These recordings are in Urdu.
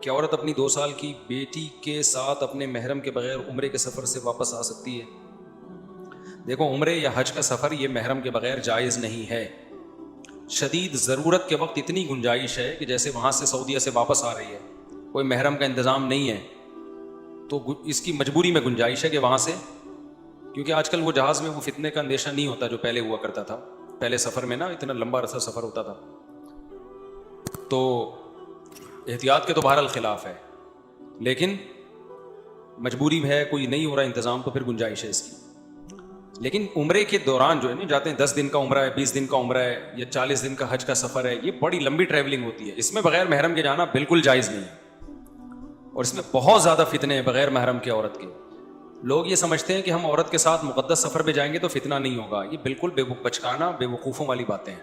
کیا عورت اپنی 2 سال کی بیٹی کے ساتھ اپنے محرم کے بغیر عمرے کے سفر سے واپس آ سکتی ہے؟ دیکھو، عمرے یا حج کا سفر یہ محرم کے بغیر جائز نہیں ہے. شدید ضرورت کے وقت اتنی گنجائش ہے کہ جیسے وہاں سے سعودیہ سے واپس آ رہی ہے، کوئی محرم کا انتظام نہیں ہے، تو اس کی مجبوری میں گنجائش ہے کہ وہاں سے، کیونکہ آج کل وہ جہاز میں وہ فتنے کا اندیشہ نہیں ہوتا جو پہلے ہوا کرتا تھا. پہلے سفر میں نا اتنا لمبا عرصہ سفر ہوتا تھا، تو احتیاط کے تو بہرحال خلاف ہے، لیکن مجبوری ہے، کوئی نہیں ہو رہا انتظام تو پھر گنجائش ہے اس کی. لیکن عمرے کے دوران جو ہے نا جاتے ہیں، 10 دن کا عمرہ ہے، 20 دن کا عمرہ ہے، یا 40 دن کا حج کا سفر ہے، یہ بڑی لمبی ٹریولنگ ہوتی ہے. اس میں بغیر محرم کے جانا بالکل جائز نہیں ہے، اور اس میں بہت زیادہ فتنے ہیں بغیر محرم کے عورت کے. لوگ یہ سمجھتے ہیں کہ ہم عورت کے ساتھ مقدس سفر پہ جائیں گے تو فتنہ نہیں ہوگا. یہ بالکل بچکانا، بے وقوفوں والی باتیں ہیں.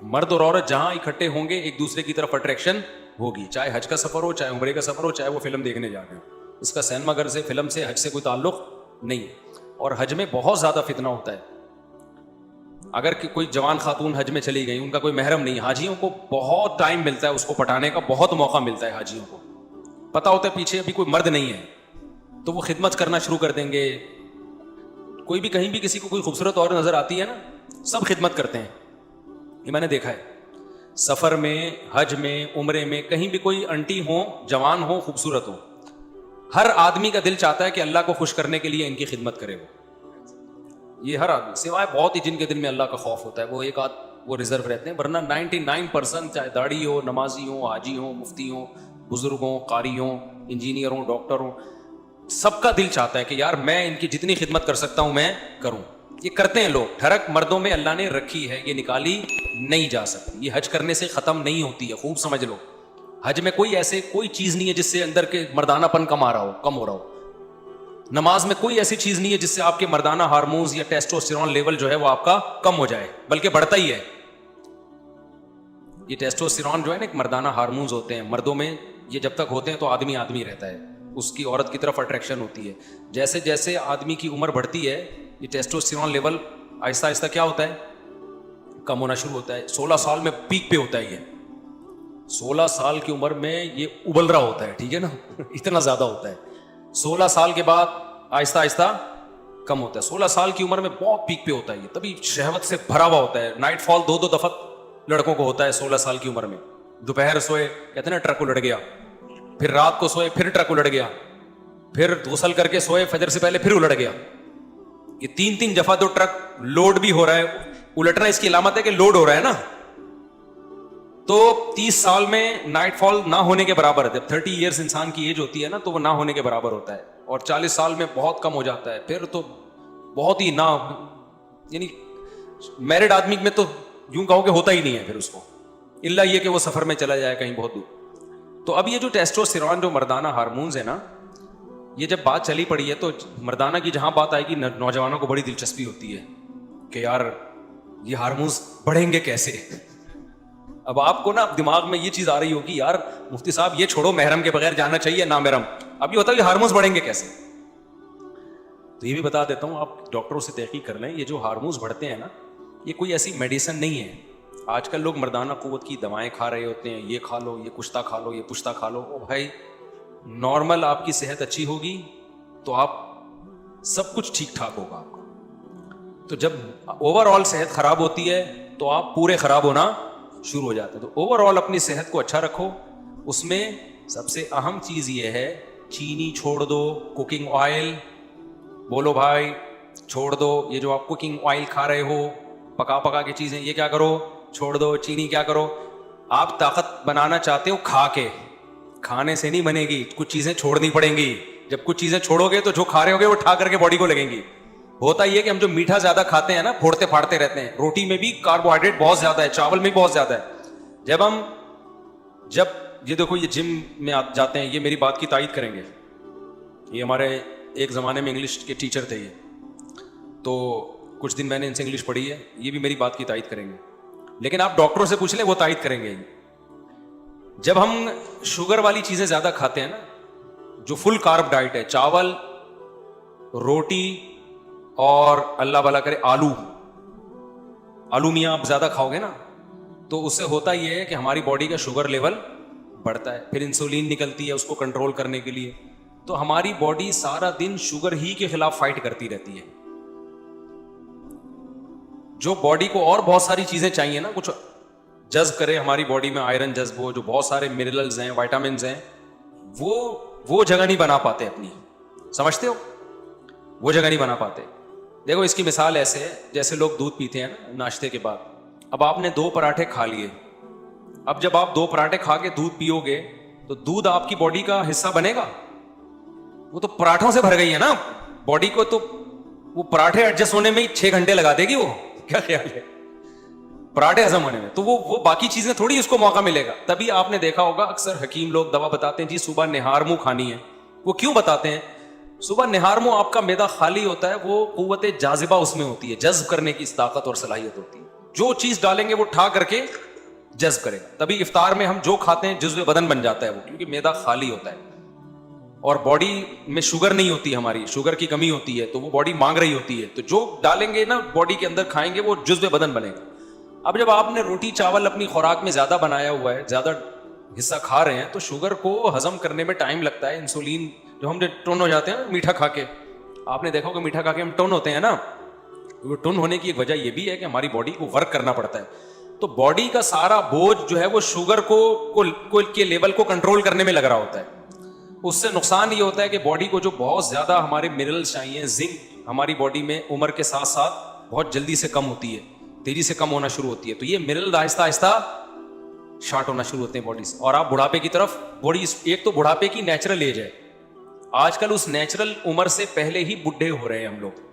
مرد اور عورت جہاں اکٹھے ہوں گے ایک دوسرے کی طرف اٹریکشن ہوگی، چاہے حج کا سفر ہو، چاہے عمرے کا سفر ہو، چاہے وہ فلم دیکھنے جا رہے ہو. اس کا سینما گھر سے، فلم سے، حج سے کوئی تعلق نہیں ہے. اور حج میں بہت زیادہ فتنہ ہوتا ہے. اگر کوئی جوان خاتون حج میں چلی گئی، ان کا کوئی محرم نہیں، حاجیوں کو بہت ٹائم ملتا ہے، اس کو پٹانے کا بہت موقع ملتا ہے. حاجیوں کو پتہ ہوتا ہے پیچھے ابھی کوئی مرد نہیں ہے، تو وہ خدمت کرنا شروع کر دیں گے. کوئی بھی کہیں بھی کسی کو کوئی خوبصورت عورت نظر آتی ہے نا، سب خدمت کرتے ہیں. یہ میں نے دیکھا ہے، سفر میں، حج میں، عمرے میں، کہیں بھی کوئی انٹی ہو، جوان ہو، خوبصورت ہو، ہر آدمی کا دل چاہتا ہے کہ اللہ کو خوش کرنے کے لیے ان کی خدمت کرے. یہ ہر آدمی، سوائے بہت ہی جن کے دل میں اللہ کا خوف ہوتا ہے، وہ ایک وہ ریزرو رہتے ہیں، ورنہ 99% چاہے داڑھی ہو، نمازی ہو، حاجی ہو، مفتی ہو، بزرگ ہوں، قاری ہوں، انجینئر ہوں، ڈاکٹر ہوں، سب کا دل چاہتا ہے کہ یار میں ان کی جتنی خدمت کر سکتا ہوں میں کروں. یہ کرتے ہیں لوگ. ٹھڑک مردوں میں اللہ نے رکھی ہے، یہ نکالی نہیں جا سکتی. یہ حج کرنے سے ختم نہیں ہوتی ہے، خوب سمجھ لو. حج میں کوئی چیز نہیں ہے جس سے اندر کے مردانہ پن کم ہو رہا ہو. نماز میں کوئی ایسی چیز نہیں ہے جس سے آپ کے مردانہ ہارمونز یا ٹیسٹوسٹیرون لیول جو ہے وہ آپ کا کم ہو جائے، بلکہ بڑھتا ہی ہے. یہ ٹیسٹوسٹیرون جو ہے نا، ایک مردانہ ہارمونز ہوتے ہیں مردوں میں، یہ جب تک ہوتے ہیں تو آدمی رہتا ہے، اس کی عورت کی طرف اٹریکشن ہوتی ہے. جیسے جیسے آدمی کی عمر بڑھتی ہے، یہ ٹیسٹوسٹیرون لیول آہستہ آہستہ کیا ہوتا ہے، کم ہونا شروع ہوتا ہے. 16 سال میں پیک پہ ہوتا ہے. یہ 16 سال کی عمر میں یہ ابل رہا ہوتا ہے، ٹھیک ہے نا، اتنا زیادہ ہوتا ہے. 16 سال کے بعد آہستہ آہستہ کم ہوتا ہے. 16 سال کی عمر میں بہت پیک پہ ہوتا ہے یہ، تبھی شہوت سے بھرا ہوا ہوتا ہے. نائٹ فال 2 دفعہ لڑکوں کو ہوتا ہے 16 سال کی عمر میں. دوپہر سوئے، کہتے ہیں نا ٹرک الٹ گیا، پھر رات کو سوئے پھر ٹرک الٹ گیا، پھر غسل کر کے سوئے فجر سے پہلے پھر الٹ گیا. یہ 3 دفعہ تو ٹرک لوڈ بھی ہو رہا ہے. الٹنا اس کی علامت ہے کہ لوڈ ہو رہا ہے نا. تو 30 سال میں نائٹ فال نہ ہونے کے برابر ہے. جب 30 ایئرس انسان کی ایج ہوتی ہے نا تو وہ نہ ہونے کے برابر ہوتا ہے، اور 40 سال میں بہت کم ہو جاتا ہے. پھر تو بہت ہی نہ، یعنی میرڈ آدمی میں تو یوں کہو کہ ہوتا ہی نہیں ہے پھر اس کو، الا یہ کہ وہ سفر میں چلا جائے کہیں بہت دور. تو اب یہ جو ٹیسٹوسٹیرون جو مردانہ ہارمونز ہے نا، یہ جب بات چلی پڑی ہے تو مردانہ کی جہاں بات آئے گی، نوجوانوں کو بڑی دلچسپی ہوتی ہے کہ یار یہ ہارمونز بڑھیں گے کیسے. اب آپ کو نا دماغ میں یہ چیز آ رہی ہوگی، یار مفتی صاحب یہ چھوڑو، محرم کے بغیر جانا چاہیے نا محرم. اب یہ بتاؤ یہ ہارمونز بڑھیں گے کیسے. تو یہ بھی بتا دیتا ہوں، آپ ڈاکٹروں سے تحقیق کر لیں. یہ جو ہارمونز بڑھتے ہیں نا، یہ کوئی ایسی میڈیسن نہیں ہے. آج کل لوگ مردانہ قوت کی دوائیں کھا رہے ہوتے ہیں، یہ کھا لو، یہ کشتہ کھا لو، یہ پشتہ کھا لو. او بھائی، نارمل آپ کی صحت اچھی ہوگی تو آپ سب کچھ ٹھیک ٹھاک ہوگا آپ کا. تو جب اوور آل صحت خراب ہوتی ہے تو آپ پورے خراب ہونا شروع ہو جاتے ہیں. تو اوور آل اپنی صحت کو اچھا رکھو. اس میں سب سے اہم چیز یہ ہے، چینی چھوڑ دو، کوکنگ آئل، بولو بھائی چھوڑ دو. یہ جو آپ کوکنگ آئل کھا رہے ہو، پکا کے چیزیں، یہ کیا کرو، چھوڑ دو. چینی کیا کرو، آپ طاقت بنانا چاہتے ہو کھا کے، کھانے سے نہیں بنے گی، کچھ چیزیں چھوڑنی پڑیں گی. جب کچھ چیزیں چھوڑو گے تو جو کھا رہے ہوگے وہ ٹھا کر کے باڈی کو لگیں گی. ہوتا یہ کہ ہم جو میٹھا زیادہ کھاتے ہیں نا، پھوڑتے پھاڑتے رہتے ہیں. روٹی میں بھی کاربوہائیڈریٹ بہت زیادہ ہے، چاول میں بھی بہت زیادہ ہے. جب یہ دیکھو، یہ جم میں آپ جاتے ہیں، یہ میری بات کی تائید کریں گے. یہ ہمارے ایک زمانے میں انگلش کے ٹیچر تھے یہ، تو کچھ دن میں نے ان سے انگلش پڑھی ہے، یہ بھی میری بات کی تائید کریں گے. لیکن آپ ڈاکٹروں سے پوچھ لیں، وہ تائید کریں گے. جب ہم شوگر والی چیزیں زیادہ کھاتے ہیں نا، جو فل کارب ڈائٹ ہے، چاول، روٹی اور اللہ بھلا کرے آلو میاں آپ زیادہ کھاؤ گے نا، تو اس سے ہوتا یہ ہے کہ ہماری باڈی کا شوگر لیول بڑھتا ہے, پھر انسولین نکلتی ہے اس کو کنٹرول کرنے کے لیے. تو ہماری باڈی سارا دن شوگر ہی کے خلاف فائٹ کرتی رہتی ہے. جو باڈی کو اور بہت ساری چیزیں چاہیے نا, کچھ جذب کرے ہماری باڈی میں, آئرن جذب ہو, جو بہت سارے منرلز ہیں, وائٹامنز ہیں, وہ جگہ نہیں بنا پاتے اپنی. سمجھتے ہو, وہ جگہ نہیں بنا پاتے. دیکھو اس کی مثال ایسے ہے جیسے لوگ دودھ پیتے ہیں نا ناشتے کے بعد. اب آپ نے 2 پراٹھے کھا لیے, اب جب آپ 2 پراٹھے کھا کے دودھ پیو گے تو دودھ آپ کی باڈی کا حصہ بنے گا؟ وہ تو پراٹھوں سے بھر گئی ہے نا باڈی کو, تو وہ پراٹھے ایڈجسٹ ہونے میں 6 گھنٹے لگا دے گی. وہ کیا خیال ہے پراٹھے ہضم ہونے میں؟ تو وہ باقی چیزیں تھوڑی اس کو موقع ملے گا. تبھی آپ نے دیکھا ہوگا اکثر حکیم لوگ دوا بتاتے ہیں جی صبح نہار منہ کھانی ہے. وہ کیوں بتاتے ہیں؟ صبح نہار منہ آپ کا معدہ خالی ہوتا ہے, وہ قوت جاذبہ اس میں ہوتی ہے, جذب کرنے کی طاقت اور صلاحیت ہوتی ہے. جو چیز ڈالیں گے وہ ٹھا کر کے جذب کرے گا. تبھی افطار میں ہم جو کھاتے ہیں جزو بدن بن جاتا ہے وہ, کیونکہ معدہ خالی ہوتا ہے اور باڈی میں شوگر نہیں ہوتی, ہماری شوگر کی کمی ہوتی ہے, تو وہ باڈی مانگ رہی ہوتی ہے. تو جو ڈالیں گے نا باڈی کے اندر کھائیں گے وہ جزو بدن بنے گا. اب جب آپ نے روٹی چاول اپنی خوراک میں زیادہ بنایا ہوا ہے, زیادہ حصہ کھا رہے ہیں, تو شوگر کو ہضم کرنے میں ٹائم لگتا ہے. انسولین جو ہم ٹون ہو جاتے ہیں نا میٹھا کھا کے, آپ نے دیکھا کہ میٹھا کھا کے ہم ٹون ہوتے ہیں نا, وہ ٹون ہونے کی ایک وجہ یہ بھی ہے کہ ہماری باڈی کو ورک کرنا پڑتا ہے. تو باڈی کا سارا بوجھ جو ہے وہ شوگر کو کے لیول کو کنٹرول کرنے میں لگ رہا ہوتا ہے. اس سے نقصان یہ ہوتا ہے کہ باڈی کو جو بہت زیادہ ہمارے منرلز چاہیے, زنک ہماری باڈی میں عمر کے ساتھ ساتھ بہت جلدی سے کم ہوتی ہے, تیزی سے کم ہونا شروع ہوتی ہے. تو یہ منرل آہستہ آہستہ شارٹ ہونا شروع ہوتے ہیں باڈی سے, اور آپ بڑھاپے کی طرف باڈی, ایک تو بڑھاپے کی نیچرل ایج ہے, آج کل اس نیچرل عمر سے پہلے ہی بڈھے ہو رہے ہیں ہم لوگ.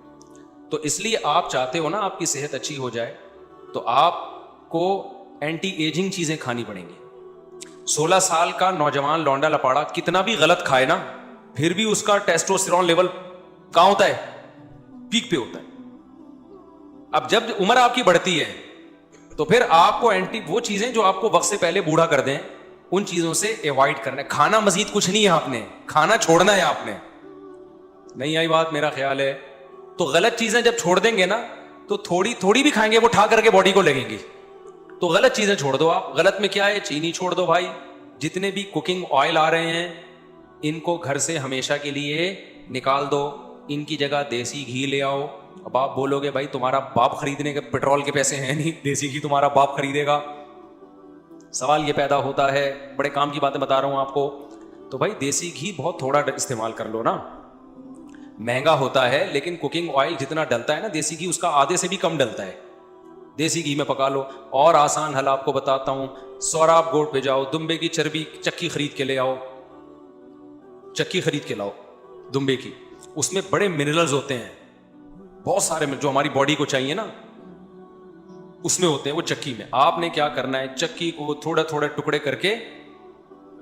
تو اس لیے آپ چاہتے ہو نا آپ کی صحت اچھی ہو جائے, تو آپ کو اینٹی ایجنگ چیزیں کھانی پڑیں گی. 16 سال کا نوجوان لونڈا لپاڑا کتنا بھی غلط کھائے نا, پھر بھی اس کا ٹیسٹوسٹیرون لیول کہاں ہوتا ہے؟ پیک پہ ہوتا ہے. اب جب عمر آپ کی بڑھتی ہے تو پھر آپ کو وہ چیزیں جو آپ کو وقت سے پہلے بوڑھا کر دیں, ان چیزوں سے ایوائڈ کرنا ہے. کھانا مزید کچھ نہیں ہے, آپ نے کھانا چھوڑنا ہے. آپ نے نہیں آئی بات میرا خیال ہے. تو غلط چیزیں جب چھوڑ دیں گے نا تو تھوڑی تھوڑی بھی کھائیں گے وہ ٹھا کر کے باڈی کو لگیں گی. تو غلط چیزیں چھوڑ دو آپ. غلط میں کیا ہے؟ چینی چھوڑ دو بھائی. جتنے بھی کوکنگ آئل آ رہے ہیں ان کو گھر سے ہمیشہ کے لیے نکال دو, ان کی جگہ دیسی گھی لے آؤ. اب آپ بولو گے بھائی تمہارا باپ خریدنے کے پیٹرول کے پیسے ہیں نہیں, دیسی گھی تمہارا باپ خریدے گا؟ سوال یہ پیدا ہوتا ہے. بڑے کام کی باتیں بتا رہا ہوں آپ کو. تو بھائی دیسی گھی بہت تھوڑا استعمال کر لو نا, مہنگا ہوتا ہے لیکن کوکنگ آئل جتنا ڈلتا ہے نا دیسی گھی, اس کا آدھے سے بھی کم ڈلتا ہے. دیسی گھی میں پکا لو. اور آسان حل آپ کو بتاتا ہوں, سوراب گوٹ پہ جاؤ, دمبے کی چربی چکی خرید کے لے آؤ, چکی خرید کے لاؤ دمبے کی. اس میں بڑے منرلز ہوتے ہیں بہت سارے جو ہماری باڈی کو چاہیے نا, اس میں ہوتے ہیں وہ چکی میں. آپ نے کیا کرنا ہے, چکی کو تھوڑے تھوڑے ٹکڑے کر کے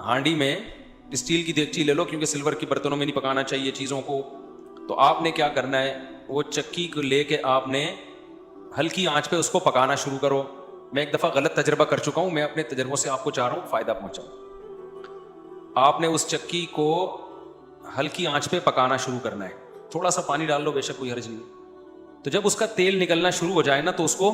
ہانڈی میں, اسٹیل کی دیگچی لے لو کیونکہ سلور کی برتنوں میں نہیں پکانا چاہیے چیزوں کو. تو آپ نے کیا کرنا ہے, وہ چکی کو لے کے آپ نے ہلکی آنچ پہ اس کو پکانا شروع کرو. میں ایک دفعہ غلط تجربہ کر چکا ہوں, میں اپنے تجربوں سے آپ کو چاہ رہا ہوں فائدہ پہنچاؤں. آپ نے اس چکی کو ہلکی آنچ پہ پکانا شروع کرنا ہے. تھوڑا سا پانی ڈال لو, بے شک کوئی حرج نہیں. تو جب اس کا تیل نکلنا شروع ہو جائے نا تو اس کو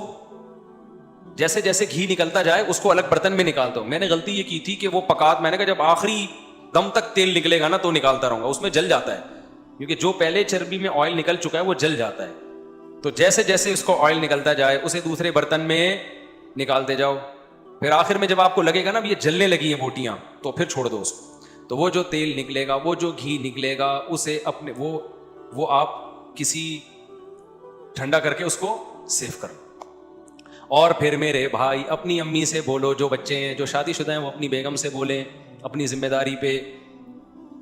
جیسے جیسے گھی نکلتا جائے اس کو الگ برتن میں نکال دو. میں نے غلطی یہ کی تھی کہ وہ میں نے کہا جب آخری دم تک تیل نکلے گا نا تو نکالتا رہوں گا, اس میں جل جاتا ہے کیونکہ جو پہلے چربی میں آئل نکل چکا ہے وہ جل جاتا ہے. تو جیسے جیسے اس کو آئل نکلتا جائے اسے دوسرے برتن میں نکالتے جاؤ. پھر آخر میں جب آپ کو لگے گا نا یہ جلنے لگی ہیں بوٹیاں, تو پھر چھوڑ دو اس کو. تو وہ جو تیل نکلے گا, وہ جو گھی نکلے گا, اسے اپنے وہ آپ کسی ٹھنڈا کر کے اس کو سیو کر. اور پھر میرے بھائی اپنی امی سے بولو, جو بچے ہیں جو شادی شدہ ہیں وہ اپنی بیگم سے بولیں اپنی ذمہ داری پہ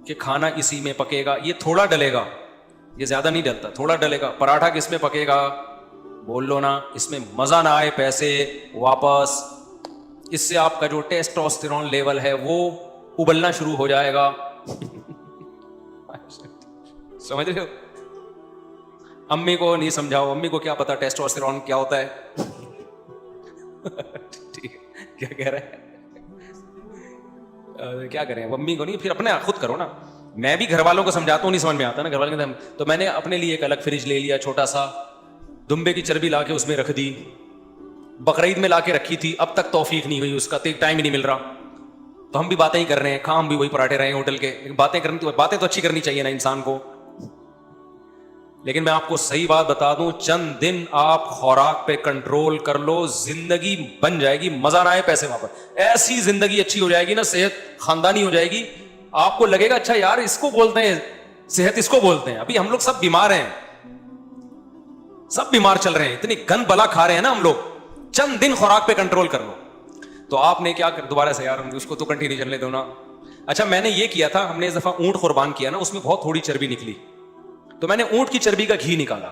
کہ کھانا اسی میں پکے گا. یہ تھوڑا ڈلے گا, یہ زیادہ نہیں ڈلتا, تھوڑا ڈلے گا. پراٹھا کس میں پکے گا بول لو نا, اس میں مزہ نہ آئے پیسے واپس. اس سے آپ کا جو ٹیسٹوسٹیرون لیول ہے وہ ابلنا شروع ہو جائے گا. سمجھ رہے ہو؟ امی کو نہیں سمجھاؤ, امی کو کیا پتا ٹیسٹوسٹیرون کیا ہوتا ہے. ٹھیک ہے, کیا کہہ رہے ہیں, کیا کریں امی کو نہیں, پھر اپنے خود کرو نا. میں بھی گھر والوں کو سمجھاتا ہوں, نہیں سمجھ میں آتا نا گھر والوں. تو میں نے اپنے لیے ایک الگ فریج لے لیا چھوٹا سا, دمبے کی چربی لا کے اس میں رکھ دی. بقرعید میں لا کے رکھی تھی, اب تک توفیق نہیں ہوئی اس کا, ٹائم ہی نہیں مل رہا. تو ہم بھی باتیں ہی کر رہے ہیں, کام بھی وہی پراٹھے رہے ہیں ہوٹل کے, باتیں تو اچھی کرنی چاہیے نا انسان کو. لیکن میں آپ کو صحیح بات بتا دوں, چند دن آپ خوراک پہ کنٹرول کر لو, زندگی بن جائے گی, مزہ نہ آئے پیسے واپس, ایسی زندگی اچھی ہو جائے گی نا, صحت خاندانی ہو جائے گی, آپ کو لگے گا اچھا یار اس کو بولتے ہیں صحت, اس کو بولتے ہیں. ابھی ہم لوگ سب بیمار ہیں, سب بیمار چل رہے ہیں, اتنی گند بلا کھا رہے ہیں نا ہم لوگ. چند دن خوراک پہ کنٹرول کر لو. تو آپ نے کیا دوبارہ سے یار اس کو تو کنٹینیو چلنے دو نا. اچھا میں نے یہ کیا تھا, ہم نے اس دفعہ اونٹ قربان کیا نا, اس میں بہت تھوڑی چربی نکلی, تو میں نے اونٹ کی چربی کا گھی نکالا.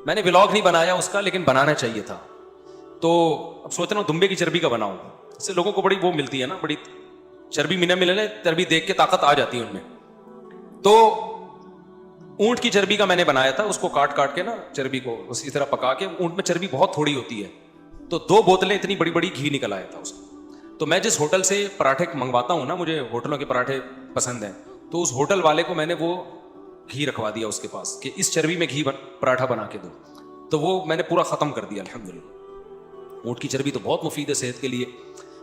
میں نے ولاگ نہیں بنایا اس کا, لیکن بنانا چاہیے تھا. تو اب سوچ رہا ہوں دمبے کی چربی کا بناؤں, اس سے لوگوں کو بڑی وہ ملتی ہے نا, بڑی چربی ملے, چربی دیکھ کے طاقت آ جاتی ہے ان میں. تو اونٹ کی چربی کا میں نے بنایا تھا, اس کو کاٹ کاٹ کے نا چربی کو اسی طرح پکا کے, اونٹ میں چربی بہت تھوڑی ہوتی ہے, تو 2 بوتلیں اتنی بڑی بڑی گھی نکل آیا تھا اس کو. تو میں جس ہوٹل سے پراٹھے منگواتا ہوں نا, مجھے ہوٹلوں کے پراٹھے پسند ہیں, تو اس ہوٹل والے کو میں نے وہ گھی رکھوا دیا اس کے پاس کہ اس چربی میں گھی پراٹھا بنا کے دو. تو وہ میں نے پورا ختم کر دیا الحمدللہ. اونٹ کی چربی تو بہت مفید ہے صحت کے لیے.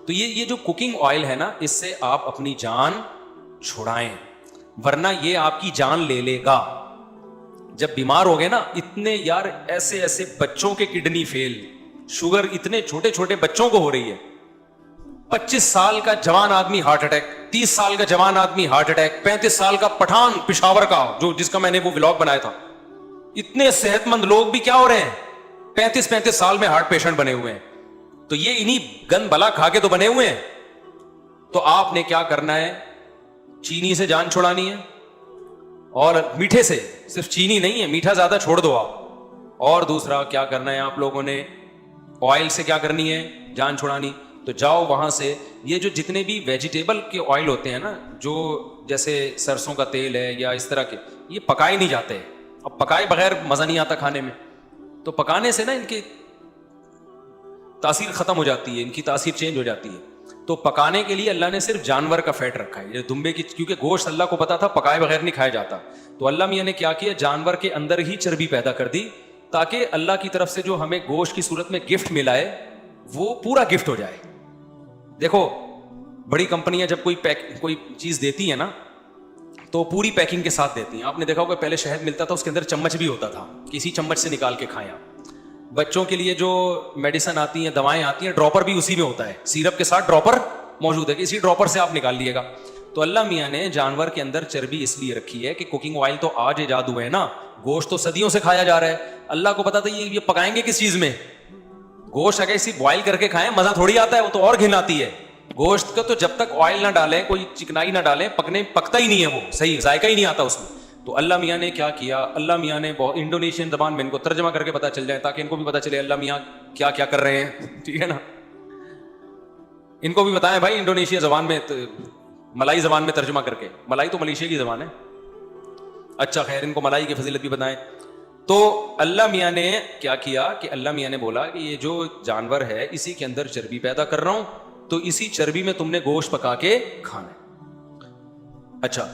تو یہ جو کوکنگ آئل ہے نا, اس سے آپ اپنی جان چھڑائیں, ورنہ یہ آپ کی جان لے لے گا. جب بیمار ہو گئے نا, اتنے یار ایسے ایسے بچوں کے کڈنی فیل, شوگر اتنے چھوٹے چھوٹے بچوں کو ہو رہی ہے. 25 سال کا جوان آدمی ہارٹ اٹیک, 30 سال کا جوان آدمی ہارٹ اٹیک, 35 سال کا پٹھان پشاور کا جس کا میں نے وہ ولاگ بنایا تھا. اتنے صحت مند لوگ بھی کیا ہو رہے ہیں, 35 سال میں ہارٹ پیشنٹ بنے ہوئے ہیں. تو یہ انہی گند بلا کھا کے تو بنے ہوئے ہیں. تو آپ نے کیا کرنا ہے, چینی سے جان چھڑانی ہے, اور میٹھے سے, صرف چینی نہیں ہے, میٹھا زیادہ چھوڑ دو آپ. اور دوسرا کیا کرنا ہے آپ لوگوں نے, آئل سے کیا کرنی ہے, جان چھڑانی. تو جاؤ وہاں سے, یہ جو جتنے بھی ویجیٹیبل کے آئل ہوتے ہیں نا, جو جیسے سرسوں کا تیل ہے یا اس طرح کے, یہ پکائے نہیں جاتے. اب پکائے بغیر مزہ نہیں آتا کھانے میں, تو پکانے سے نا ان کی تاثیر ختم ہو جاتی ہے, ان کی تاثیر چینج ہو جاتی ہے. تو پکانے کے لیے اللہ نے صرف جانور کا فیٹ رکھا ہے, یہ دمبے کی, کیونکہ گوشت اللہ کو پتا تھا پکائے بغیر نہیں کھایا جاتا. تو اللہ میاں نے کیا کیا, جانور کے اندر ہی چربی پیدا کر دی, تاکہ اللہ کی طرف سے جو ہمیں گوشت کی صورت میں گفٹ ملا ہے وہ پورا گفٹ ہو جائے. دیکھو بڑی کمپنیاں جب کوئی چیز دیتی ہے نا, تو پوری پیکنگ کے ساتھ دیتی ہیں. آپ نے دیکھا ہوگا پہلے شہد ملتا تھا, اس کے اندر چمچ بھی ہوتا تھا, کسی چمچ سے نکال کے کھائیں آپ. بچوں کے لیے جو میڈیسن آتی ہیں, دوائیں آتی ہیں, ڈراپر بھی اسی میں ہوتا ہے, سیرپ کے ساتھ ڈراپر موجود ہے, کہ اسی ڈراپر سے آپ نکال لیے گا. تو اللہ میاں نے جانور کے اندر چربی اس لیے رکھی ہے کہ کوکنگ آئل تو آج ایجاد ہوئے ہیں نا, گوشت تو صدیوں سے کھایا جا رہا ہے. اللہ کو پتا تھا یہ پکائیں گے کس چیز میں, گوشت اگر اسی بوائل کر کے کھائیں مزہ تھوڑی آتا ہے, وہ تو اور گھن آتی ہے. گوشت کا تو جب تک آئل نہ ڈالیں, کوئی چکنائی نہ ڈالیں, پکتا ہی نہیں ہے, وہ صحیح ذائقہ ہی نہیں آتا اس میں. تو اللہ میاں نے کیا کیا, اللہ میاں نے بہت انڈونیشین زبان میں ان کو ترجمہ کر کے پتا چل جائے, تاکہ ان کو بھی پتا چلے اللہ میاں کیا کیا کر رہے ہیں, ٹھیک ہے نا. ان کو بھی بتائیں بھائی انڈونیشیا زبان میں, ملائی زبان میں ترجمہ کر کے, ملائی تو ملیشیا کی زبان ہے. اچھا خیر, ان کو ملائی کی فضیلت بھی بتائیں. تو اللہ میاں نے کیا کیا کہ اللہ میاں نے بولا کہ یہ جو جانور ہے اسی کے اندر چربی پیدا کر رہا ہوں, تو اسی چربی میں تم نے گوشت پکا کے کھانا ہے. اچھا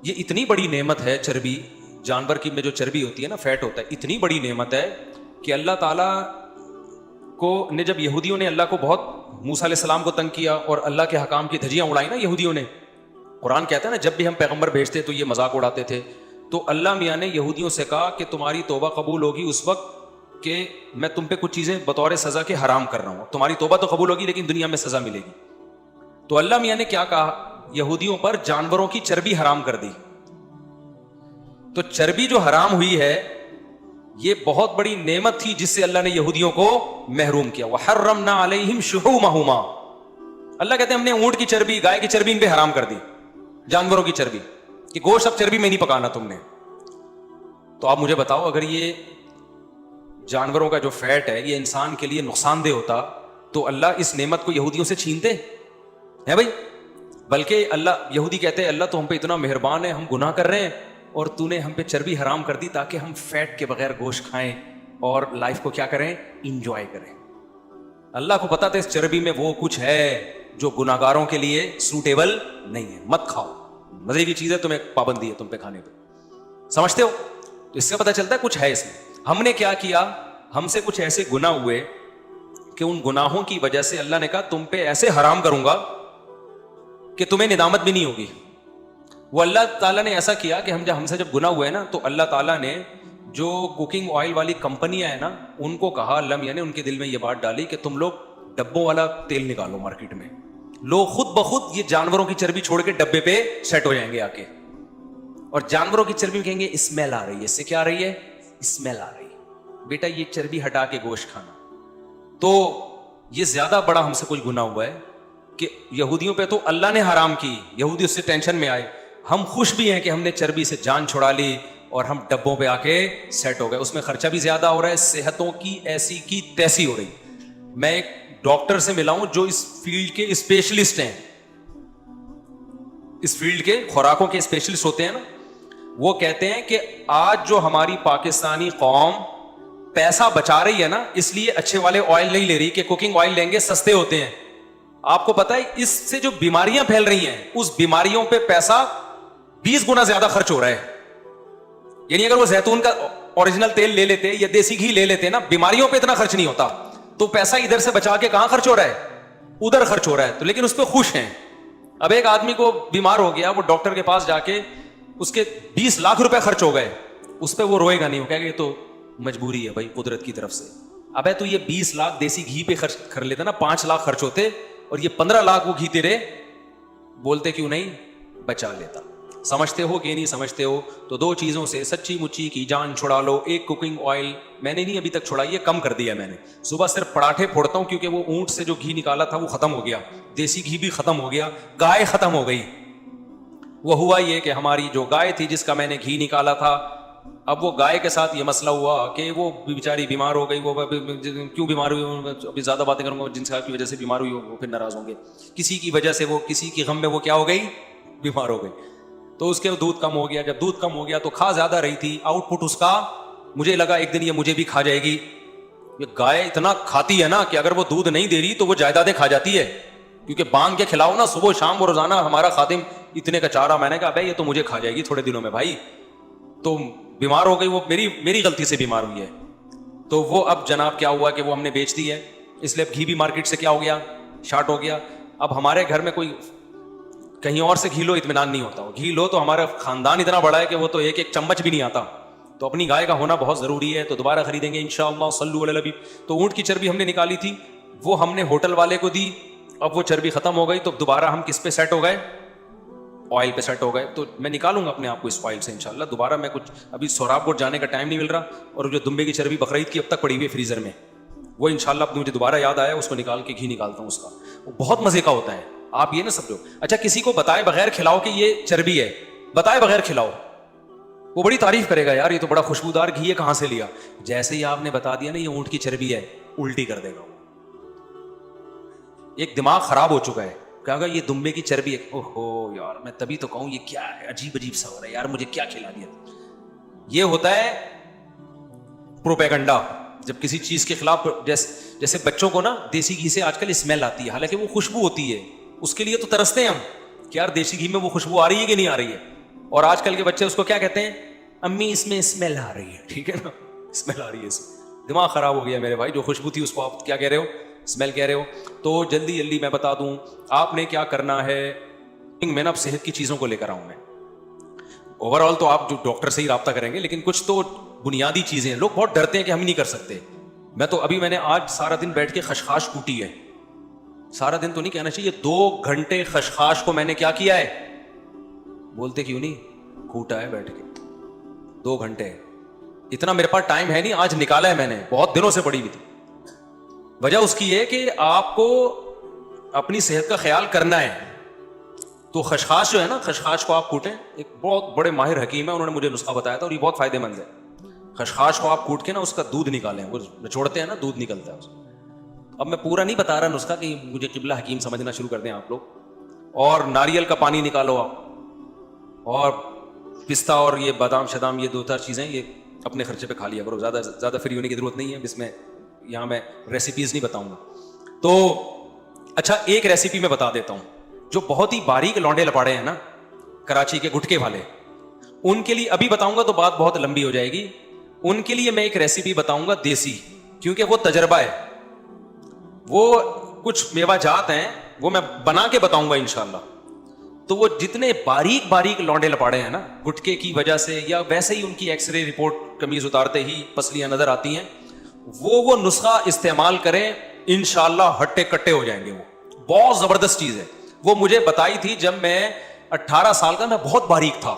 یہ اتنی بڑی نعمت ہے چربی, جانور کی میں جو چربی ہوتی ہے نا, فیٹ ہوتا ہے, اتنی بڑی نعمت ہے کہ اللہ تعالیٰ کو نے, جب یہودیوں نے اللہ کو بہت, موسیٰ علیہ السلام کو تنگ کیا اور اللہ کے حکام کی دھجیاں اڑائی نا یہودیوں نے, قرآن کہتا ہے نا جب بھی ہم پیغمبر بھیجتے تو یہ مذاق اڑاتے تھے. تو اللہ میاں نے یہودیوں سے کہا کہ تمہاری توبہ قبول ہوگی اس وقت کہ میں تم پہ کچھ چیزیں بطور سزا کے حرام کر رہا ہوں, تمہاری توبہ تو قبول ہوگی لیکن دنیا میں سزا ملے گی. تو اللہ میاں نے کیا کہا, یہودیوں پر جانوروں کی چربی حرام کر دی. تو چربی جو حرام ہوئی ہے یہ بہت بڑی نعمت تھی جس سے اللہ نے یہودیوں کو محروم کیا. وحرمنا علیہم شحومہما, اللہ کہتے ہیں ہم نے اونٹ کی چربی, گائے کی چربی ان پہ حرام کر دی, جانوروں کی چربی, کہ گوشت اب چربی میں نہیں پکانا تم نے. تو آپ مجھے بتاؤ, اگر یہ جانوروں کا جو فیٹ ہے یہ انسان کے لیے نقصان دہ ہوتا تو اللہ اس نعمت کو یہودیوں سے چھینتے ہیں بھائی؟ بلکہ اللہ, یہودی کہتے ہیں اللہ تو ہم پہ اتنا مہربان ہے, ہم گناہ کر رہے ہیں اور تو نے ہم پہ چربی حرام کر دی تاکہ ہم فیٹ کے بغیر گوشت کھائیں اور لائف کو کیا کریں, انجوائے کریں. اللہ کو پتا تھا اس چربی میں وہ کچھ ہے جو گناہگاروں کے لیے سوٹیبل نہیں ہے, مت کھاؤ, مزے کی چیز ہے, تمہیں پابندی ہے تم پہ کھانے پہ, سمجھتے ہو؟ تو اس سے پتا چلتا ہے کچھ ہے اس میں. ہم نے کیا کیا, ہم سے کچھ ایسے گناہ ہوئے کہ ان گناہوں کی وجہ سے اللہ نے کہا تم پہ ایسے حرام کروں گا کہ تمہیں ندامت بھی نہیں ہوگی. وہ اللہ تعالیٰ نے ایسا کیا کہ ہم سے جب گناہ ہوئے نا تو اللہ تعالیٰ نے جو کوکنگ آئل والی کمپنیاں ہیں نا ان کو کہا، یعنی ان کے دل میں یہ بات ڈالی کہ تم لوگ ڈبوں والا تیل نکالو مارکیٹ میں. لوگ خود بخود یہ جانوروں کی چربی چھوڑ کے ڈبے پہ سیٹ ہو جائیں گے آ کے, اور جانوروں کی چربی کہیں گے اسمیل آ رہی ہے. اس سے کیا آ رہی ہے؟ اسمیل آ رہی ہے. بیٹا یہ چربی ہٹا کے گوشت کھانا. تو یہ زیادہ بڑا ہم سے کچھ گناہ ہوا ہے کہ یہودیوں پہ تو اللہ نے حرام کی, یہودی اس سے ٹینشن میں آئے. ہم خوش بھی ہیں کہ ہم نے چربی سے جان چھڑا لی اور ہم ڈبوں پہ آ کے سیٹ ہو گئے. اس میں خرچہ بھی زیادہ ہو رہا ہے, صحتوں کی ایسی کی تیسی ہو رہی. میں ایک ڈاکٹر سے ملا ہوں جو اس فیلڈ کے اسپیشلسٹ ہیں, اس فیلڈ کے خوراکوں کے اسپیشلسٹ ہوتے ہیں نا. وہ کہتے ہیں کہ آج جو ہماری پاکستانی قوم پیسہ بچا رہی ہے نا, اس لیے اچھے والے آئل نہیں لے رہی کہ کوکنگ آئل لیں گے سستے ہوتے ہیں. آپ کو پتا ہے اس سے جو بیماریاں پھیل رہی ہیں اس بیماریوں پہ پیسہ 20 گنا زیادہ خرچ ہو رہا ہے. یعنی اگر وہ زیتون کا اوریجنل تیل لے لیتے یا دیسی گھی لے لیتے نا, بیماریوں پہ اتنا خرچ نہیں ہوتا. تو پیسہ ادھر سے بچا کے کہاں خرچ ہو رہا ہے؟ ادھر خرچ ہو رہا ہے. تو لیکن اس پہ خوش ہیں. اب ایک آدمی کو بیمار ہو گیا, وہ ڈاکٹر کے پاس جا کے اس کے 20 لاکھ روپے خرچ ہو گئے, اس پہ وہ روئے گا نہیں, وہ کہے گا یہ تو مجبوری ہے بھائی قدرت کی طرف سے. ابے تو یہ 20 لاکھ دیسی گھی پہ خرچ کر لیتا نا, 5 لاکھ خرچ ہوتے, اور یہ 15 لاکھ وہ گھی تیرے بولتے کیوں نہیں بچا لیتا. سمجھتے ہو کہ نہیں سمجھتے ہو؟ تو 2 چیزوں سے سچی مچی کی جان چھڑا لو. ایک کوکنگ آئل میں نے نہیں ابھی تک چھڑائی ہے, کم کر دیا میں نے. صبح صرف پراٹھے پھوڑتا ہوں کیونکہ وہ اونٹ سے جو گھی نکالا تھا وہ ختم ہو گیا, دیسی گھی بھی ختم ہو گیا, گائے ختم ہو گئی. وہ ہوا یہ کہ ہماری جو گائے تھی جس کا میں نے گھی نکالا تھا, اب وہ گائے کے ساتھ یہ مسئلہ ہوا کہ وہ بیچاری بیمار ہو گئی. وہ کیوں بیمار ہوئی, ابھی زیادہ باتیں کروں گا, جن کی وجہ سے بیمار ہوئی وہ پھر ناراض ہوں گے. کسی کی وجہ سے وہ کسی کی غم میں وہ کیا ہو گئی, بیمار ہو گئی. تو اس کے دودھ کم ہو گیا. جب دودھ کم ہو گیا تو کھا زیادہ رہی تھی, آؤٹ پٹ اس کا مجھے لگا ایک دن یہ مجھے بھی کھا جائے گی. یہ گائے اتنا کھاتی ہے نا کہ اگر وہ دودھ نہیں دے رہی تو وہ جائیدادیں کھا جاتی ہے, کیونکہ بانگ کے کھلاؤ نا صبح شام, وہ روزانہ ہمارا خادم اتنے کا چارہ. میں نے کہا بھائی یہ تو مجھے کھا جائے گی تھوڑے دنوں میں بھائی. تو بیمار ہو گئی, وہ میری غلطی سے بیمار ہوئی ہے. تو وہ اب جناب کیا ہوا کہ وہ ہم نے بیچ دی ہے, اس لیے گھی بھی مارکیٹ سے کیا ہو گیا, شارٹ ہو گیا. اب ہمارے گھر میں کوئی کہیں اور سے گھی لو اطمینان نہیں ہوتا. گھی لو تو ہمارا خاندان اتنا بڑا ہے کہ وہ تو ایک چمچ بھی نہیں آتا. تو اپنی گائے کا ہونا بہت ضروری ہے. تو دوبارہ خریدیں گے انشاءاللہ. صلو علی النبی. تو اونٹ کی چربی ہم نے نکالی تھی, وہ ہم نے ہوٹل والے کو دی. اب وہ چربی ختم ہو گئی تو دوبارہ ہم کس پہ سیٹ ہو گئے, آئل پہ سیٹ ہو گئے. تو میں نکالوں گا اپنے آپ کو اس آئل سے انشاءاللہ. دوبارہ میں کچھ ابھی سوراب کوٹ جانے کا ٹائم نہیں مل رہا, اور جو دمبے کی چربی بقرعید کی اب تک پڑی ہوئی ہے فریزر میں, وہ انشاءاللہ مجھے دوبارہ یاد آیا, اس کو نکال کے گھی نکالتا ہوں. اس کا وہ بہت مزے کا ہوتا ہے. آپ یہ نہ سمجھو. اچھا کسی کو بتائے بغیر کھلاؤ کہ یہ چربی ہے, بتائے بغیر کھلاؤ, وہ بڑی تعریف کرے گا, یار یہ تو بڑا خوشبودار گھی ہے, کہاں سے لیا. جیسے ہی آپ نے بتا دیا نا یہ اونٹ کی چربی ہے, الٹی کر دے گا. ایک دماغ خراب ہو چکا ہے, کہا گا یہ دمبے کی چربی ہے. اوہو یار میں تبھی تو کہوں یہ کیا ہے, عجیب عجیب سا ہو رہا ہے یار, مجھے کیا کھلا دیا. یہ ہوتا ہے پروپیگنڈا. جب کسی چیز کے خلاف, جیسے بچوں کو نا دیسی گھی سے آج کل اسمیل آتی ہے, حالانکہ وہ خوشبو ہوتی ہے, اس کے لیے تو ترستے ہیں ہم کہ یار دیسی گھی میں وہ خوشبو آ رہی ہے کہ نہیں آ رہی ہے. اور آج کل کے بچے اس کو کیا کہتے ہیں, امی اس میں اسمیل آ رہی ہے. ٹھیک ہے نا, اسمیل آ رہی ہے. اس دماغ خراب ہو گیا میرے بھائی. جو خوشبو تھی اس کو آپ کیا کہہ رہے ہو, اسمیل کہہ رہے ہو. تو جلدی میں بتا دوں آپ نے کیا کرنا ہے. میں نا اب صحت کی چیزوں کو لے کر آؤں میں. اوور آل تو آپ جو ڈاکٹر سے ہی رابطہ کریں گے, لیکن کچھ تو بنیادی چیزیں ہیں. لوگ بہت ڈرتے ہیں کہ ہم ہی نہیں کر سکتے. میں نے آج سارا دن بیٹھ کے خشخاش کوٹی ہے. سارا دن تو نہیں کہنا چاہیے, 2 گھنٹے خشخاش کو میں نے کیا کیا ہے, بولتے کیوں نہیں, کوٹا ہے بیٹھ کے 2 گھنٹے. اتنا میرے پاس ٹائم ہے نہیں, آج نکالا ہے میں نے, بہت دنوں سے پڑی ہوئی تھی. وجہ اس کی ہے کہ آپ کو اپنی صحت کا خیال کرنا ہے. تو خشخاش جو ہے نا, خشخاش کو آپ کوٹیں. ایک بہت بڑے ماہر حکیم ہے, انہوں نے مجھے نسخہ بتایا تھا اور یہ بہت فائدے مند ہے. خشخاش کو آپ کوٹ کے نا اس کا دودھ نکالیں, وہ نچوڑتے ہیں نا دودھ نکلتا ہے. اب میں پورا نہیں بتا رہا نسخہ کہ مجھے قبلہ حکیم سمجھنا شروع کر دیں آپ لوگ. اور ناریل کا پانی نکالو آپ, اور پستہ اور یہ بادام شدام, یہ 2-4 چیزیں یہ اپنے خرچے پہ کھا لیا کرو. زیادہ فری ہونے کی ضرورت نہیں ہے. اس میں یہاں میں ریسیپیز نہیں بتاؤں گا. تو اچھا ایک ریسیپی میں بتا دیتا ہوں. جو بہت ہی باریک لونڈے لپاڑے ہیں نا کراچی کے گٹکے والے, ان کے لیے ابھی بتاؤں گا تو بات بہت لمبی ہو جائے گی. ان کے لیے میں ایک ریسیپی بتاؤں گا دیسی, کیونکہ وہ تجربہ ہے. وہ کچھ میوہ جات ہیں وہ میں بنا کے بتاؤں گا انشاءاللہ. تو وہ جتنے باریک باریک لونڈے لپاڑے ہیں نا گٹکے کی وجہ سے یا ویسے ہی ان کی ایکس رے رپورٹ قمیض اتارتے ہی پسلیاں نظر آتی ہیں, وہ نسخہ استعمال کریں, انشاءاللہ ہٹے کٹے ہو جائیں گے. وہ بہت زبردست چیز ہے. وہ مجھے بتائی تھی جب میں 18 سال کا, میں بہت باریک تھا,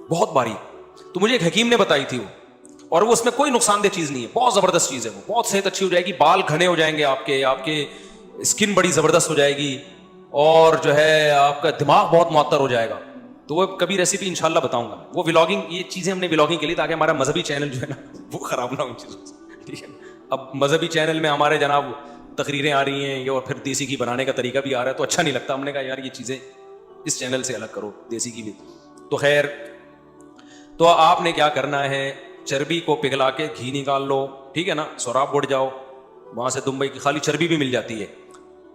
بہت باریک, تو مجھے ایک حکیم نے بتائی تھی وہ, اور وہ اس میں کوئی نقصان دہ چیز نہیں ہے, بہت زبردست چیز ہے وہ, بہت صحت اچھی ہو جائے گی, بال گھنے ہو جائیں گے آپ کے اسکن بڑی زبردست ہو جائے گی, اور جو ہے آپ کا دماغ بہت معطر ہو جائے گا. تو وہ کبھی ریسیپی انشاءاللہ بتاؤں گا. وہ ولاگنگ, یہ چیزیں ہم نے ولاگنگ کے لیے تاکہ ہمارا مذہبی چینل جو ہے نا وہ خراب نہ ہو ان چیزوں سے, ٹھیک ہے. اب مذہبی چینل میں ہمارے جناب تقریریں آ رہی ہیں اور پھر دیسی گھی بنانے کا طریقہ بھی آ رہا ہے, تو اچھا نہیں لگتا. ہم نے کہا یار یہ چیزیں اس چینل سے الگ کرو, دیسی گھی بھی. تو خیر, تو آپ نے کیا کرنا ہے, چربی کو پگھلا کے گھی نکال لو, ٹھیک ہے نا. سوراب بوٹ جاؤ, وہاں سے دبئی کی خالی چربی بھی مل جاتی ہے,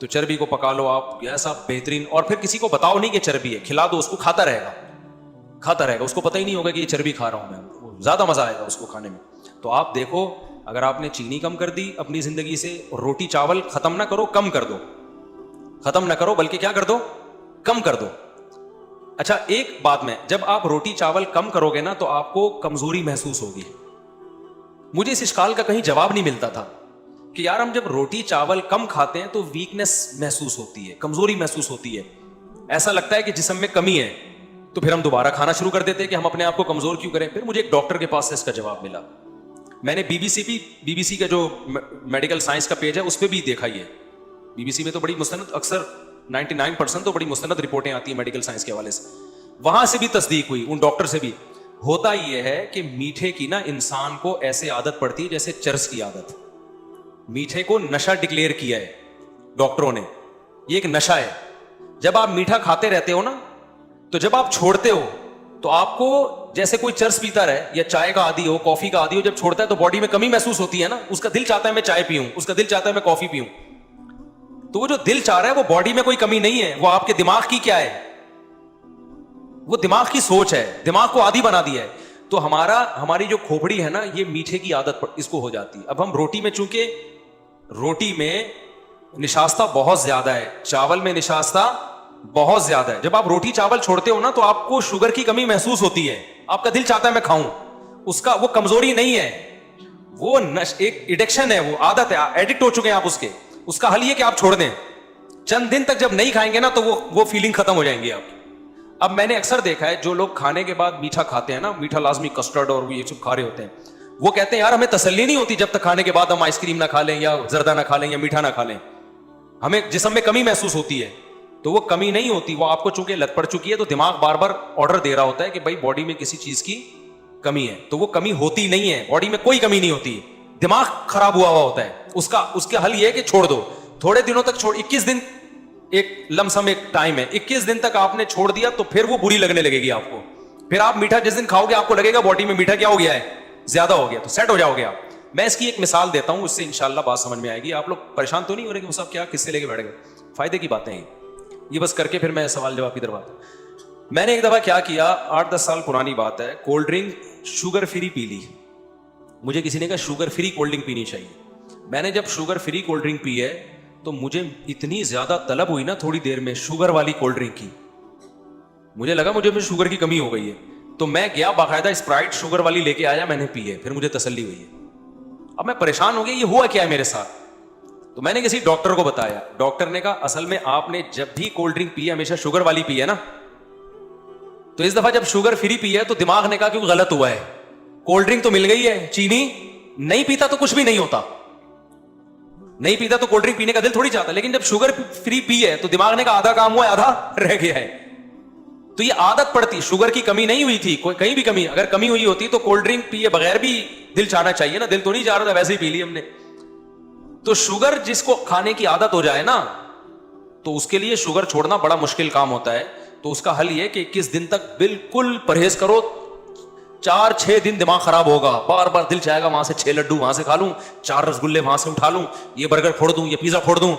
تو چربی کو پکا لو آپ, ایسا بہترین. اور پھر کسی کو بتاؤ نہیں کہ چربی ہے, کھلا دو اس کو, کھاتا رہے گا, اس کو پتہ ہی نہیں ہوگا کہ یہ چربی کھا رہا ہوں میں, زیادہ مزہ آئے گا اس کو کھانے میں. تو آپ دیکھو, اگر آپ نے چینی کم کر دی اپنی زندگی سے, اور روٹی چاول ختم نہ کرو, کم کر دو, ختم نہ کرو بلکہ کیا کر دو, کم کر دو. اچھا ایک بات میں, جب آپ روٹی چاول کم کرو گے نا تو آپ کو کمزوری محسوس ہوگی. مجھے اس اشکال کا کہیں جواب نہیں ملتا تھا کہ یار ہم جب روٹی چاول کم کھاتے ہیں تو ویکنس محسوس ہوتی ہے, کمزوری محسوس ہوتی ہے, ایسا لگتا ہے کہ جسم میں کمی ہے. تو پھر ہم دوبارہ کھانا شروع کر دیتے ہیں کہ ہم اپنے آپ کو کمزور کیوں کریں. پھر مجھے ایک ڈاکٹر کے پاس سے اس کا جواب ملا. میں نے بی بی سی کا جو میڈیکل سائنس کا پیج ہے اس پہ بھی دیکھا ہی ہے. بی بی سی میں تو بڑی مستند, اکثر 99% تو بڑی مستند رپورٹیں آتی ہیں میڈیکل سائنس کے حوالے سے. وہاں سے بھی تصدیق ہوئی, ان ڈاکٹر سے بھی. ہوتا یہ ہے کہ میٹھے کی نا انسان کو ایسے عادت پڑتی ہے جیسے چرس کی عادت. میٹھے کو نشہ ڈکلیئر کیا ہے ڈاکٹروں نے, یہ ایک نشہ ہے. جب آپ میٹھا کھاتے رہتے ہو نا, تو جب آپ چھوڑتے ہو تو آپ کو جیسے کوئی چرس پیتا رہے یا چائے کا عادی ہو, کافی کا عادی ہو, جب چھوڑتا ہے تو باڈی میں کمی محسوس ہوتی ہے نا, اس کا دل چاہتا ہے میں چائے پیوں, اس کا دل چاہتا ہے میں کافی پیوں. تو وہ جو دل چاہ رہا ہے وہ باڈی میں کوئی کمی نہیں ہے, وہ آپ کے دماغ کی کیا ہے, وہ دماغ کی سوچ ہے, دماغ کو عادی بنا دیا ہے. تو ہماری جو کھوپڑی ہے نا, یہ میٹھے کی عادت اس کو ہو جاتی ہے. اب ہم روٹی میں, چونکہ روٹی میں نشاستہ بہت زیادہ ہے, چاول میں نشاستہ بہت زیادہ ہے. جب آپ روٹی چاول چھوڑتے ہو نا تو آپ کو شوگر کی کمی محسوس ہوتی ہے, آپ کا دل چاہتا ہے میں کھاؤں. اس کا وہ کمزوری نہیں ہے, وہ ایک ایڈکشن ہے, وہ عادت ہے, ایڈکٹ ہو چکے ہیں آپ اس کے. اس کا حل یہ کہ آپ چھوڑ دیں. چند دن تک جب نہیں کھائیں گے نا تو وہ فیلنگ ختم ہو جائیں گی آپ کی. اب میں نے اکثر دیکھا ہے جو لوگ کھانے کے بعد میٹھا کھاتے ہیں نا, میٹھا لازمی کسٹرڈ اور یہ سب کھا رہے ہوتے ہیں, وہ کہتے ہیں یار ہمیں تسلی نہیں ہوتی جب تک کھانے کے بعد ہم آئس کریم نہ کھا لیں یا زردہ نہ کھا لیں یا میٹھا نہ کھا لیں, ہمیں جسم میں کمی محسوس ہوتی ہے. تو وہ کمی نہیں ہوتی, وہ آپ کو چونکہ لت پڑ چکی ہے تو دماغ بار بار آرڈر دے رہا ہوتا ہے کہ بھائی باڈی میں کسی چیز کی کمی ہے. تو وہ کمی ہوتی نہیں ہے, باڈی میں کوئی کمی نہیں ہوتی, دماغ خراب ہوا ہوتا ہے. اس کا حل یہ ہے کہ چھوڑ دو, تھوڑے دنوں تک چھوڑ, 21 دن ایک لمسم ایک ٹائم ہے, 21 دن تک آپ نے چھوڑ دیا تو پھر وہ بری لگنے لگے گی آپ کو. پھر آپ میٹھا جس دن کھاؤ گے آپ کو لگے گا باڈی میں میٹھا کیا ہو گیا ہے, زیادہ ہو گیا, تو سیٹ ہو جاؤ گے آپ. میں اس کی ایک مثال دیتا ہوں, اس سے انشاءاللہ بات سمجھ میں آئے گی. آپ لوگ پریشان تو نہیں ہو رہے کہ وہ سب کیا کس سے لے کے بیٹھ گئے, فائدے کی باتیں ہیں یہ بس کر کے پھر میں سوال جواب کی طرف آتا ہوں. میں نے ایک دفعہ کیا کیا, 8-10 سال پرانی بات ہے, کولڈ ڈرنک شوگر فری پی لی. مجھے کسی نے کہا شوگر فری کولڈ ڈرنک پینی چاہیے. میں نے جب شوگر فری کولڈ ڈرنک پی ہے تو مجھے اتنی زیادہ طلب ہوئی نا تھوڑی دیر میں شوگر والی کولڈ ڈرنک کی, مجھے لگا مجھے شوگر کی کمی ہو گئی ہے. تو میں گیا باقاعدہ اسپرائٹ شوگر والی لے کے آیا, میں نے پی ہے, پھر مجھے تسلی ہوئی ہے. اب میں پریشان ہو گیا یہ ہوا کیا ہے میرے ساتھ. تو میں نے کسی ڈاکٹر کو بتایا, ڈاکٹر نے کہا اصل میں آپ نے جب بھی کولڈ ڈرنک پی ہے ہمیشہ شوگر والی پی ہے نا, تو اس دفعہ جب شوگر فری پی ہے تو دماغ نے کہا کہ غلط ہوا ہے, کولڈ ڈرنک تو مل گئی ہے, چینی نہیں پیتا تو کچھ بھی نہیں ہوتا, نہیں پیتا تو کولڈ ڈرنک پینے کا دل تھوڑی چاہتا, لیکن جب شوگر فری پی ہے تو دماغ نے کہا آدھا کام ہوا ہے آدھا رہ گیا ہے. تو یہ عادت پڑتی, شوگر کی کمی نہیں ہوئی تھی, کوئی کہیں بھی کمی, اگر کمی ہوئی ہوتی تو کولڈ ڈرنک پیے بغیر بھی دل چاہنا چاہیے نا, دل تو نہیں چاہ رہا تھا ویسے ہی پی لی ہم نے. تو شوگر جس کو کھانے کی عادت ہو جائے نا تو اس کے لیے شوگر چھوڑنا بڑا مشکل کام ہوتا ہے. تو اس کا حل یہ کہ 21 دن تک بالکل پرہیز کرو, 4-6 دن دماغ خراب ہوگا, بار بار دل چاہے گا وہاں سے 6 لڈو وہاں سے کھا لوں, 4 رسگلے وہاں سے اٹھا لوں, یہ برگر پھوڑ دوں, یہ پیزا پھوڑ دوں.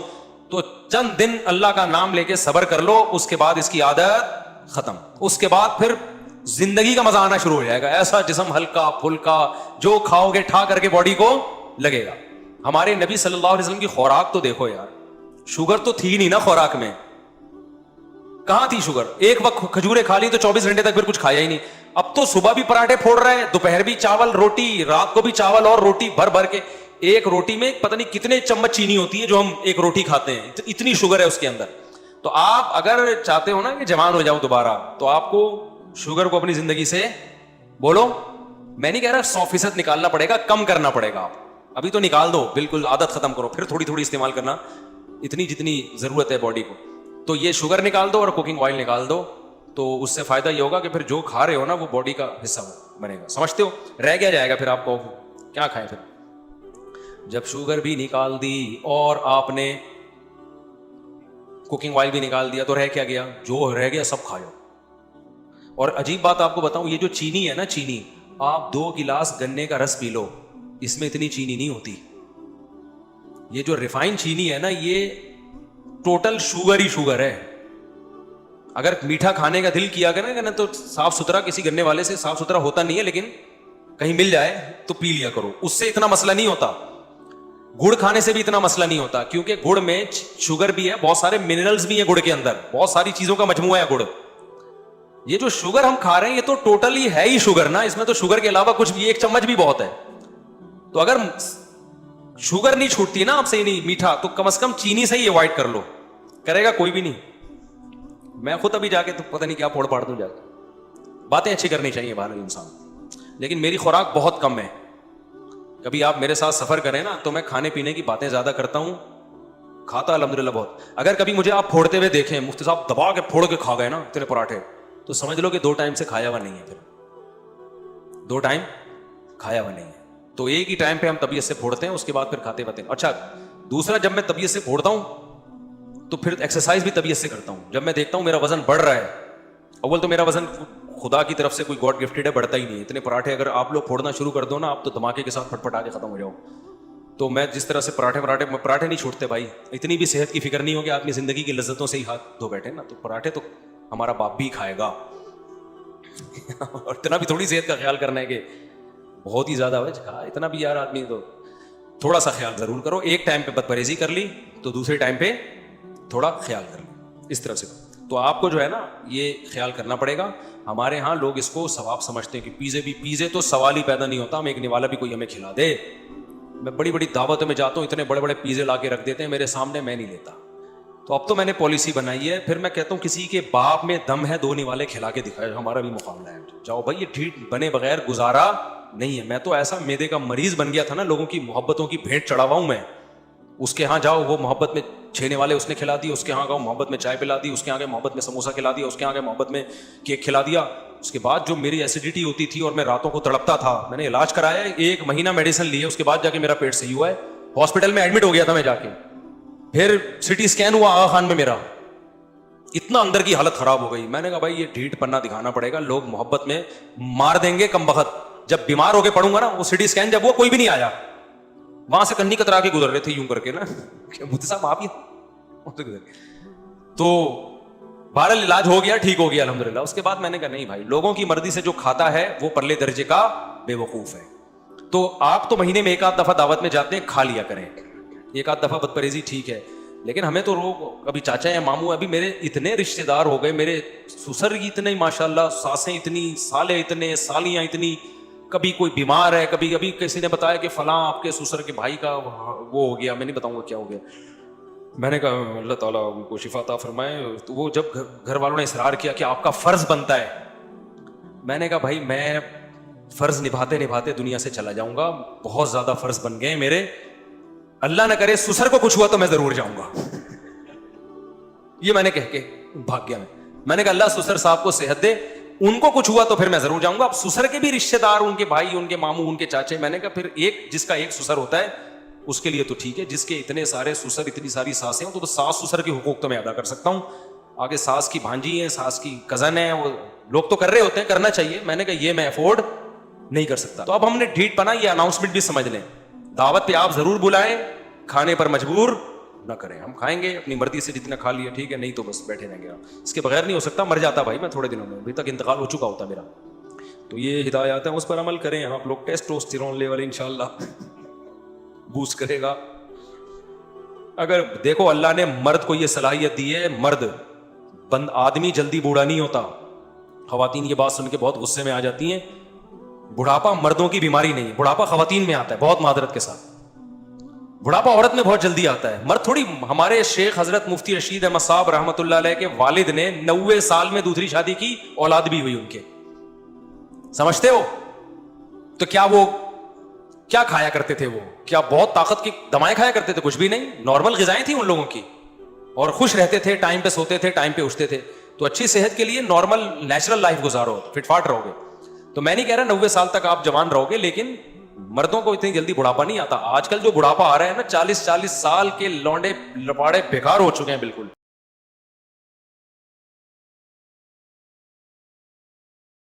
تو چند دن اللہ کا نام لے کے صبر کر لو, اس کے بعد اس کی عادت ختم. اس کے بعد پھر زندگی کا مزہ آنا شروع ہو جائے گا, ایسا جسم ہلکا پھلکا, جو کھاؤ گے ٹھا کر کے باڈی کو لگے گا. ہمارے نبی صلی اللہ علیہ وسلم کی خوراک تو دیکھو یار, شوگر تو تھی نہیں نا خوراک میں, کہاں تھی شوگر؟ ایک وقت کھجورے کھا لی تو 24 گھنٹے تک پھر کچھ کھایا ہی نہیں. اب تو صبح بھی پراٹھے پھوڑ رہے ہیں, دوپہر بھی چاول روٹی, رات کو بھی چاول اور روٹی بھر بھر کے. ایک روٹی میں پتہ نہیں کتنے چمچ چینی ہوتی ہے جو ہم ایک روٹی کھاتے ہیں, اتنی شوگر ہے اس کے اندر. تو آپ اگر چاہتے ہو نا کہ جوان ہو جاؤ دوبارہ, تو آپ کو شوگر کو اپنی زندگی سے بولو, میں نہیں کہہ رہا 100% نکالنا پڑے گا, کم کرنا پڑے گا. آپ ابھی تو نکال دو, بالکل عادت ختم کرو, پھر تھوڑی تھوڑی استعمال کرنا, اتنی جتنی ضرورت ہے باڈی کو. تو یہ شوگر نکال دو اور کوکنگ آئل نکال دو, تو اس سے فائدہ یہ ہوگا کہ پھر جو کھا رہے ہو نا وہ باڈی کا حصہ بنے گا. سمجھتے ہو؟ رہ کیا جائے گا پھر آپ کو, کیا کھائیں پھر؟ جب شوگر بھی نکال دی اور آپ نے کوکنگ آئل بھی نکال دیا تو رہ کیا گیا؟ جو رہ گیا سب کھاؤ. اور عجیب بات آپ کو بتاؤں, یہ جو چینی ہے نا, چینی, آپ 2 گلاس گنے کا رس پی لو, اس میں اتنی چینی نہیں ہوتی. یہ جو ریفائن چینی ہے نا, یہ ٹوٹل شوگر ہی شوگر ہے. اگر میٹھا کھانے کا دل کیا کرے نا تو صاف ستھرا کسی گنے والے سے صاف ستھرا ہوتا نہیں ہے, لیکن کہیں مل جائے تو پی لیا کرو, اس سے اتنا مسئلہ نہیں ہوتا. گڑ کھانے سے بھی اتنا مسئلہ نہیں ہوتا, کیونکہ گڑ میں شوگر بھی ہے, بہت سارے منرلز بھی ہیں گڑ کے اندر, بہت ساری چیزوں کا مجموعہ ہے گڑ. یہ جو شوگر ہم کھا رہے ہیں یہ تو ٹوٹلی ہے ہی شوگر نا, اس میں تو شوگر کے علاوہ کچھ بھی, 1 چمچ بھی بہت ہے. تو اگر شوگر نہیں چھوٹتی نا آپ سے, نہیں میٹھا, تو کم از کم چینی سے ہی اوائڈ کر لو. کرے گا کوئی بھی نہیں. میں خود ابھی جا کے تو پتہ نہیں کیا پھوڑ پاڑ دوں جا کے. باتیں اچھی کرنی چاہیے باہر انسان, لیکن میری خوراک بہت کم ہے. کبھی آپ میرے ساتھ سفر کریں نا تو میں کھانے پینے کی باتیں زیادہ کرتا ہوں, کھاتا الحمدللہ بہت. اگر کبھی مجھے آپ پھوڑتے ہوئے دیکھیں, مفتی صاحب دبا کے پھوڑ کے کھا گئے نا اتنے پراٹھے, تو سمجھ لو کہ 2 ٹائم سے کھایا ہوا نہیں ہے. پھر 2 ٹائم کھایا ہوا نہیں ہے, تو ایک ہی ٹائم پہ ہم طبیعت سے پھوڑتے ہیں, اس کے بعد پھر کھاتے ہیں. اچھا, دوسرا, جب میں طبیعت سے پھوڑتا ہوں تو پھر ایکسرسائز بھی طبیعت سے کرتا ہوں. جب میں دیکھتا ہوں میرا وزن بڑھ رہا ہے, اول تو میرا وزن خدا کی طرف سے کوئی گاڈ گفٹڈ ہے, بڑھتا ہی نہیں. اتنے پراٹھے اگر آپ لوگ پھوڑنا شروع کر دو نا, آپ تو دھماکے کے ساتھ پھٹ پٹا کے ختم ہو جاؤ. تو میں جس طرح سے پراٹھے نہیں چھوٹتے بھائی. اتنی بھی صحت کی فکر نہیں ہوگی, آدمی زندگی کی لذتوں سے ہی ہاتھ دھو بیٹھے نا, تو پراٹھے تو ہمارا باپ بھی کھائے گا. اور اتنا بھی تھوڑی صحت کا خیال کرنا ہے کہ بہت ہی زیادہ کھا, اتنا بھی یار آدمی تو تھوڑا سا خیال ضرور کرو. ایک ٹائم پہ بد پرہیزی کر لی تو دوسرے ٹائم پہ تھوڑا خیال کر لی, اس طرح سے. تو آپ کو جو ہے نا یہ خیال کرنا پڑے گا. ہمارے ہاں لوگ اس کو ثواب سمجھتے ہیں کہ پیزے تو سوال ہی پیدا نہیں ہوتا, ہم ایک نوالا بھی کوئی ہمیں کھلا دے. میں بڑی بڑی دعوتوں میں جاتا ہوں, اتنے بڑے بڑے پیزے لا کے رکھ دیتے ہیں میرے سامنے, میں نہیں لیتا. تو اب تو میں نے پالیسی بنائی ہے, پھر میں کہتا ہوں کسی کے باپ میں دم ہے 2 نوالے کھلا کے دکھائے, ہمارا بھی مقابلہ ہے. جاؤ بھائی, یہ ڈھیٹ بنے بغیر گزارا نہیں ہے. میں تو ایسا میدے کا مریض بن گیا تھا نا, لوگوں کی محبتوں کی بھیٹ چڑھاوا ہوں میں. اس کے ہاں جاؤ, وہ محبت میں 6 نوالے اس نے کھلا دی, اس کے ہاں گاؤ محبت میں چائے پلا دی, اس کے آگے محبت میں سموسا کھلا دیا, اس کے آگے محبت میں کیک کھلا دیا. اس کے بعد جو میری ایسیڈیٹی ہوتی تھی اور میں راتوں کو تڑپتا تھا, میں نے علاج کرایا, 1 مہینہ میڈیسن لی ہے, اس کے بعد جا کے میرا پیٹ صحیح ہوا ہے. ہاسپٹل میں ایڈمٹ ہو گیا تھا میں جا کے, پھر سٹی اسکین ہوا آغا خان میں میرا, اتنا اندر کی حالت خراب ہو گئی. میں نے کہا بھائی یہ ڈھیٹ پنا دکھانا پڑے گا, لوگ محبت میں مار دیں گے کم بخت. جب بیمار ہو کے پڑوں گا نا, وہ سٹی اسکین جب وہ کوئی بھی نہیں آیا, وہاں سے کنی کترا کے گزر رہے تھے یوں کر کے نا, مفتی صاحب آپ ہی. تو بہرحال علاج ہو گیا, ٹھیک ہو گیا الحمدللہ. اس کے بعد میں نے کہا نہیں بھائی, لوگوں کی مرضی سے جو کھاتا ہے وہ پرلے درجے کا بے وقوف ہے. تو آپ تو مہینے میں 1 آدھ دفعہ دعوت میں جاتے ہیں, کھا لیا کریں 1 آدھ دفعہ بد پرہیزی ٹھیک ہے, لیکن ہمیں تو لوگ ابھی چاچا یا ماموں, ابھی میرے اتنے رشتے دار ہو گئے, میرے سسر اتنے ماشاءاللہ, ساسیں اتنی, سالے اتنے, سالیاں اتنی, کبھی کوئی بیمار ہے, کبھی کسی نے بتایا کہ فلاں آپ کے سسر کے بھائی کا وہ ہو گیا, میں نہیں بتاؤں گا کیا ہو گیا. میں نے کہا اللہ تعالیٰ ان کو شفا عطا فرمائے. تو وہ جب گھر والوں نے اصرار کیا کہ آپ کا فرض بنتا ہے, میں نے کہا بھائی میں فرض نبھاتے نبھاتے دنیا سے چلا جاؤں گا, بہت زیادہ فرض بن گئے میرے, اللہ نہ کرے سسر کو کچھ ہوا تو میں ضرور جاؤں گا. یہ میں نے کہہ کے بھاگ گیا. میں نے کہا اللہ سسر صاحب کو صحت دے, ان کو کچھ ہوا تو پھر میں ضرور جاؤں گا. اب سسر کے بھی رشتے دار, ان کے بھائی, ان کے ماموں, ان کے چاچے, میں نے کہا پھر جس کا ایک سسر ہوتا ہے اس کے لیے تو ٹھیک ہے, جس کے اتنے سارے سسر, اتنی ساری ساسیں ہوں, تو ساس سسر کے حقوق تو میں ادا کر سکتا ہوں. آگے ساس کی بھانجی ہے, ساس کی کزن ہے, وہ لوگ تو کر رہے ہوتے ہیں, کرنا چاہیے. میں نے کہا یہ میں افورڈ نہیں کر سکتا. تو اب ہم نے ڈھیٹ پنا, یہ اناؤنسمنٹ بھی سمجھ لیں, دعوت پہ آپ ضرور بلائیں, کھانے پر مجبور نہ کریں. ہم کھائیں گے اپنی مرضی سے, جتنا کھا لیا ٹھیک ہے, نہیں تو بس بیٹھے رہیں گے. اس کے بغیر نہیں ہو سکتا, مر جاتا بھائی میں تھوڑے دنوں میں, ابھی تک انتقال ہو چکا ہوتا میرا. تو یہ ہدایات ہیں, اس پر عمل کریں آپ لوگ. ٹیسٹوسٹیرون لیول انشاءاللہ بوسٹ کرے گا. اگر دیکھو اللہ نے مرد کو یہ صلاحیت دی ہے, مرد بند آدمی جلدی بوڑھا نہیں ہوتا. خواتین یہ بات سن کے بہت غصے میں آ جاتی ہیں. بڑھاپا مردوں کی بیماری نہیں ہے, بڑھاپا خواتین میں آتا ہے, بہت معذرت کے ساتھ. بڑھاپا عورت میں بہت جلدی آتا ہے, مرد تھوڑی. ہمارے شیخ حضرت مفتی رشید احمد صاحب رحمۃ اللہ علیہ کے والد نے 90 سال میں دوسری شادی کی, اولاد بھی ہوئی ان کے. سمجھتے ہو؟ تو کیا وہ کیا کھایا کرتے تھے؟ وہ کیا بہت طاقت کی دمائیں کھایا کرتے تھے؟ کچھ بھی نہیں, نارمل غذائیں تھیں ان لوگوں کی, اور خوش رہتے تھے, ٹائم پہ سوتے تھے, ٹائم پہ اٹھتے تھے. تو اچھی صحت کے لیے نارمل نیچرل لائف گزارو, فٹ فاٹ رہو گے. تو میں نہیں کہہ رہا 90 سال تک آپ جوان رہو گے, لیکن مردوں کو اتنی جلدی بڑھاپا نہیں آتا. آج کل جو بڑھاپا آ رہا ہے نا, 40 سال کے لونڈے لپاڑے بیکار ہو چکے ہیں بالکل.